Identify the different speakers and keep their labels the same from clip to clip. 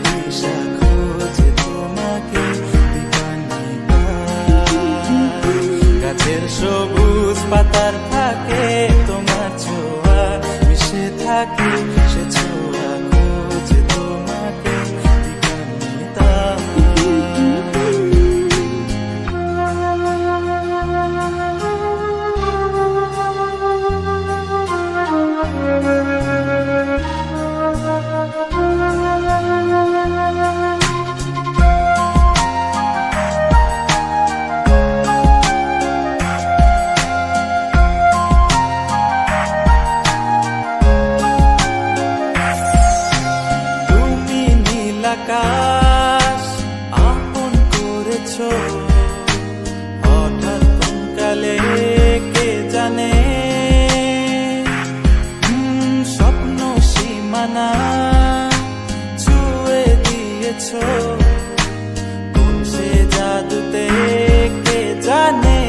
Speaker 1: দিশা খোঁজে তোমাকে দীপান্বিতা। গাছের সবুজ পাতার ফাঁকে তোমার ছোঁয়া মিশে থাকে, সে ছোঁয়া খোঁজে তোমাকে দীপান্বিতা। আকাশ আপন করেছ হঠাৎ কোনকালে কে জানে, স্বপ্ন সীমানা ছুঁয়ে দিয়েছ কোন সে জাদুতে কে জানে।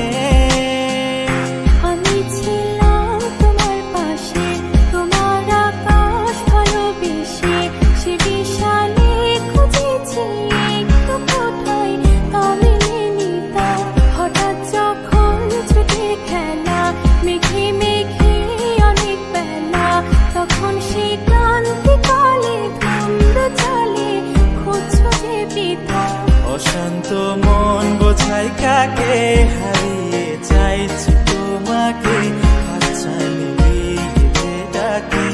Speaker 1: অশান্ত মন বোঝাই কাকে, হারিয়ে চাইছি তোমাকে, হাতছানি দিয়ে ডাকে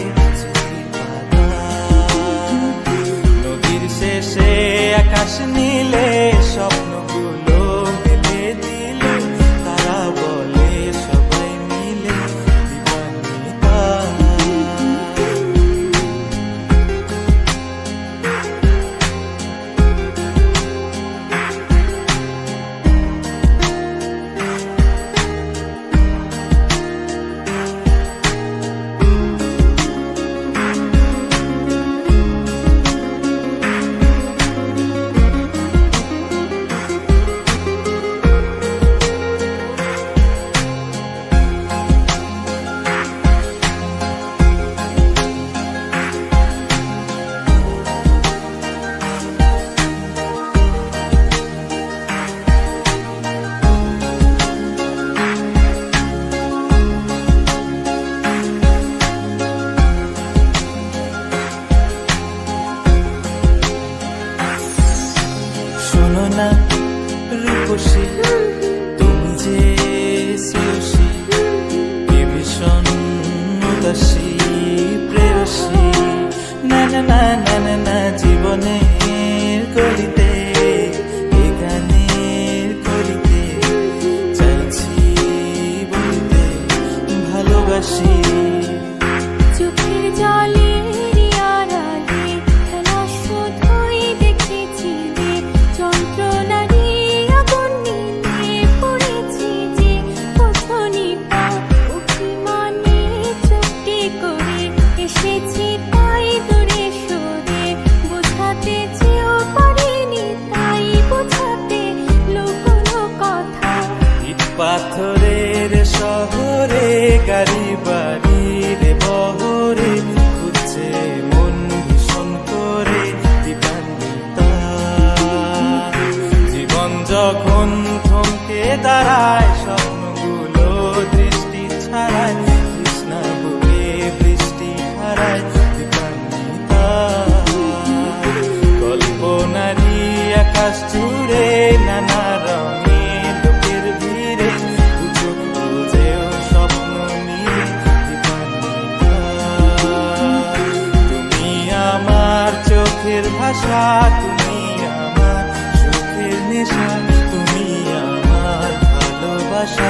Speaker 1: নদীর শেষে আকাশ নীলে স্বপ্নগুলো মেলে দিলে, তারা বলে সবাই মিলে দীপান্বিতা। শোনো না রূপসী, তুমি যে শ্রেয়সী, এ ভীষণ উদাসী প্রেয়সী, না না না না না না জীবনের গলিতে এ গানের করিতে চাইছি বলতে ভালোবাসি।
Speaker 2: চোখের জলে
Speaker 1: পাথরের শহরে গাড়ি বাড়ির বহরে খুঁজছে মন ভীষণ করে দীপান্বিতা। জীবন যখন থমকে দাঁড়ায়, স্বপ্নগুলো দৃষ্টি ছাড়ায়, তৃষ্ণা বুকে বৃষ্টি হারায় দীপান্বিতা। কল্পনারি আকাশ জুড়ে নানা রঙে চোখের ভাষা, তুমি আমার চোখের নেশা, তুমি আমার ভালোবাসা।